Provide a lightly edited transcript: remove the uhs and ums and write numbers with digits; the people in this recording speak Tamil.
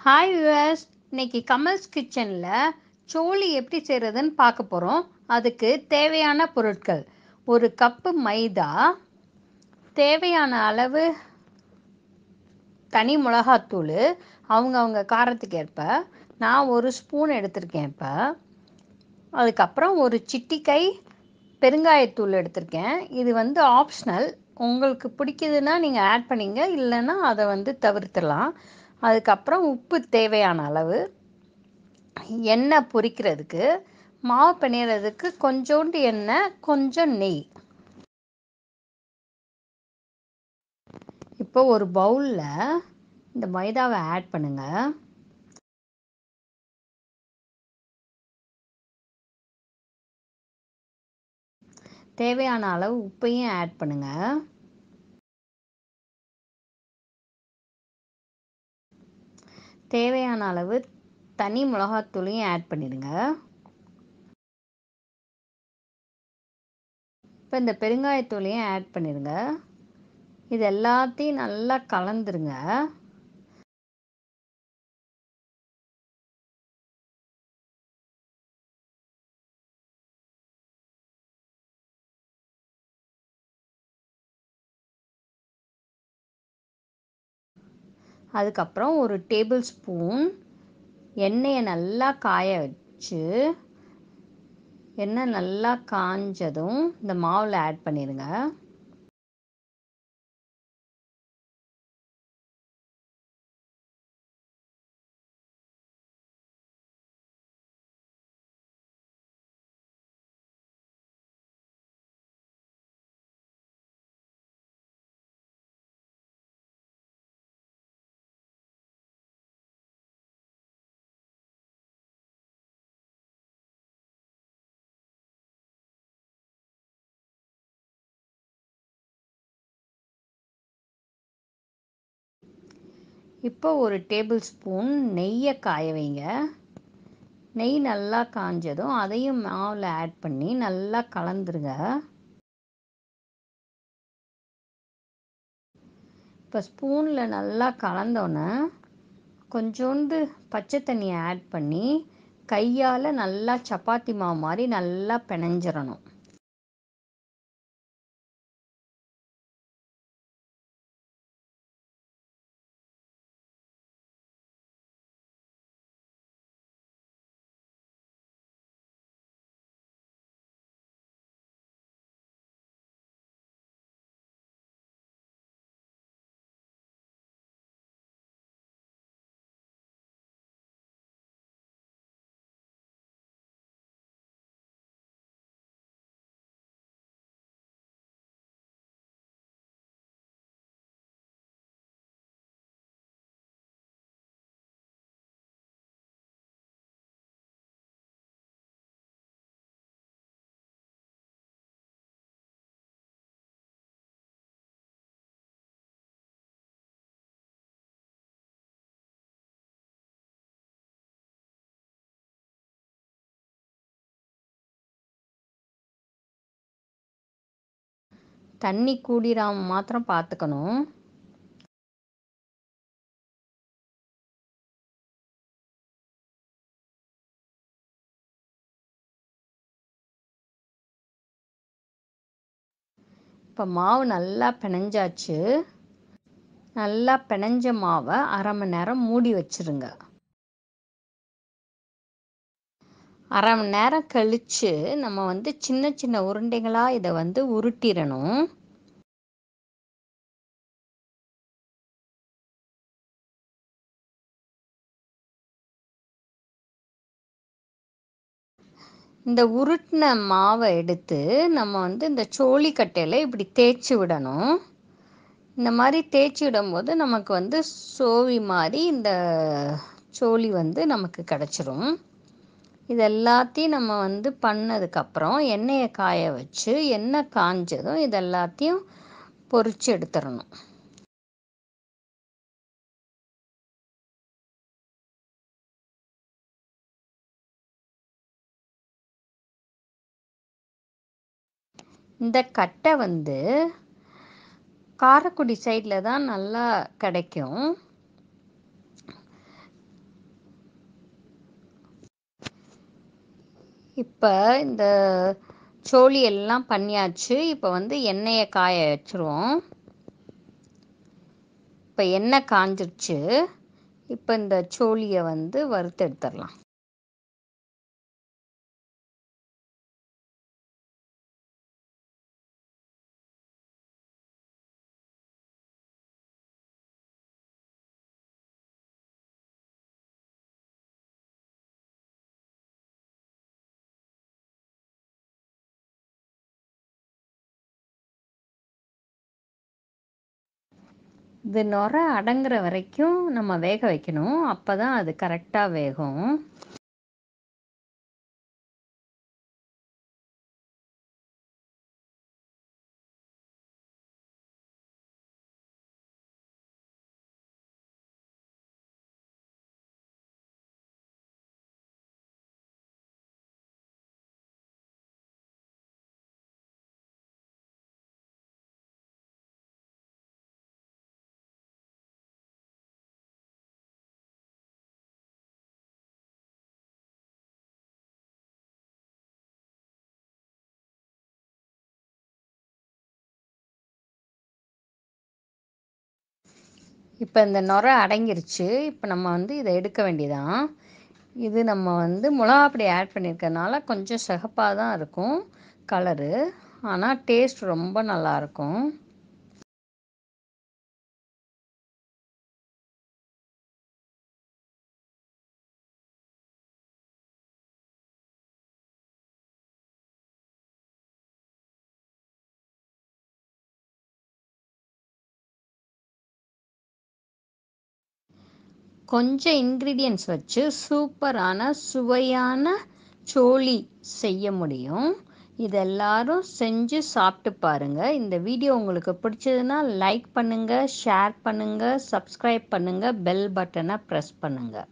ஹாய் வியூவர்ஸ், இன்னைக்கு கமல்ஸ் கிச்சனில் சோளி எப்படி செய்கிறதுன்னு பார்க்க போகிறோம். அதுக்கு தேவையான பொருட்கள்: ஒரு கப்பு மைதா, தேவையான அளவு தனி மிளகாத்தூள், அவங்கவுங்க காரத்துக்கு ஏற்ப. நான் ஒரு ஸ்பூன் எடுத்திருக்கேன். இப்போ அதுக்கப்புறம் ஒரு சிட்டிக்கை பெருங்காயத்தூள் எடுத்திருக்கேன். இது ஆப்ஷனல், உங்களுக்கு பிடிக்குதுன்னா நீங்கள் ஆட் பண்ணிங்க, இல்லைன்னா அதை தவிர்த்துடலாம். அதுக்கப்புறம் உப்பு தேவையான அளவு, எண்ணெய் பொரிக்கிறதுக்கு, மாவு பிணையிறதுக்கு கொஞ்சோண்டு எண்ணெய், கொஞ்சம் நெய். இப்போ ஒரு பவுலில் இந்த மைதாவை ஆட் பண்ணுங்க. தேவையான அளவு உப்பையும் ஆட் பண்ணுங்க. தேவையான அளவு தனி மிளகாத்தூளையும் ஆட் பண்ணிடுங்க. இப்போ இந்த பெருங்காயத்தூளையும் ஆட் பண்ணிடுங்க. இது எல்லாத்தையும் நல்லா கலந்துருங்க. அதுக்கப்புறம் ஒரு டேபிள் ஸ்பூன் எண்ணெயை நல்லா காய வச்சு, எண்ணெய் நல்லா காஞ்சதும் இந்த மாவில் ஆட் பண்ணிடுங்க. இப்போ ஒரு டேபிள் ஸ்பூன் நெய்யை காய வைங்க. நெய் நல்லா காஞ்சதும் அதையும் மாவில் ஆட் பண்ணி நல்லா கலந்துருங்க. இப்போ ஸ்பூனில் நல்லா கலந்தோன்னே கொஞ்சோண்டு பச்சை தண்ணியை ஆட் பண்ணி கையால் நல்லா சப்பாத்தி மாவு மாதிரி நல்லா பிணைஞ்சிடணும். தண்ணி கூடிராம மாத்திரம் பார்த்துக்கணும். இப்போ மாவு நல்லா பிணைஞ்சாச்சு. நல்லா பிணைஞ்ச மாவை அரை மணி நேரம் மூடி வச்சுருங்க. அரை மணி நேரம் கழித்து நம்ம சின்ன சின்ன உருண்டைகளாக இதை உருட்டிடணும். இந்த உருட்டின மாவை எடுத்து நம்ம இந்த சோளி கட்டையில் இப்படி தேய்ச்சி விடணும். இந்த மாதிரி தேய்ச்சி விடும்போது நமக்கு சோவி மாதிரி இந்த சோளி நமக்கு கிடச்சிரும். இது எல்லாத்தையும் நம்ம பண்ணதுக்கப்புறம் எண்ணெயை காய வச்சு, எண்ணெய் காஞ்சதும் இது எல்லாத்தையும் பொரிச்சு எடுத்துடணும். இந்த கட்டை காரைக்குடி சைடில் தான் நல்லா கிடைக்கும். இப்போ இந்த சோளி எல்லாம் பண்ணியாச்சு. இப்போ வந்து எண்ணெயை காய வச்சுருவோம். இப்போ எண்ணெய் காஞ்சிருச்சு. இப்போ இந்த சோளியை வந்து வறுத்து எடுத்துடலாம். இது நுரை அடங்குற வரைக்கும் நம்ம வேக வைக்கணும். அப்போ தான் அது கரெக்டாக வேகும். இப்போ இந்த நுரை அடங்கிருச்சு. இப்போ நம்ம வந்து இதை எடுக்க வேண்டியதான். இது நம்ம வந்து மிளகாப்பொடி ஆட் பண்ணியிருக்கறனால கொஞ்சம் சிகப்பாக தான் இருக்கும் கலரு. ஆனால் டேஸ்ட் ரொம்ப நல்லாயிருக்கும். கொஞ்சம் இன்க்ரீடியன்ட்ஸ் வச்சு சூப்பரான சுவையான சோளி செய்ய முடியும். இது எல்லாரும் செஞ்சு சாப்பிட்டு பாருங்கள். இந்த வீடியோ உங்களுக்கு பிடிச்சதுன்னா லைக் பண்ணுங்கள், ஷேர் பண்ணுங்கள், சப்ஸ்கிரைப் பண்ணுங்கள், பெல் பட்டனை ப்ரெஸ் பண்ணுங்கள்.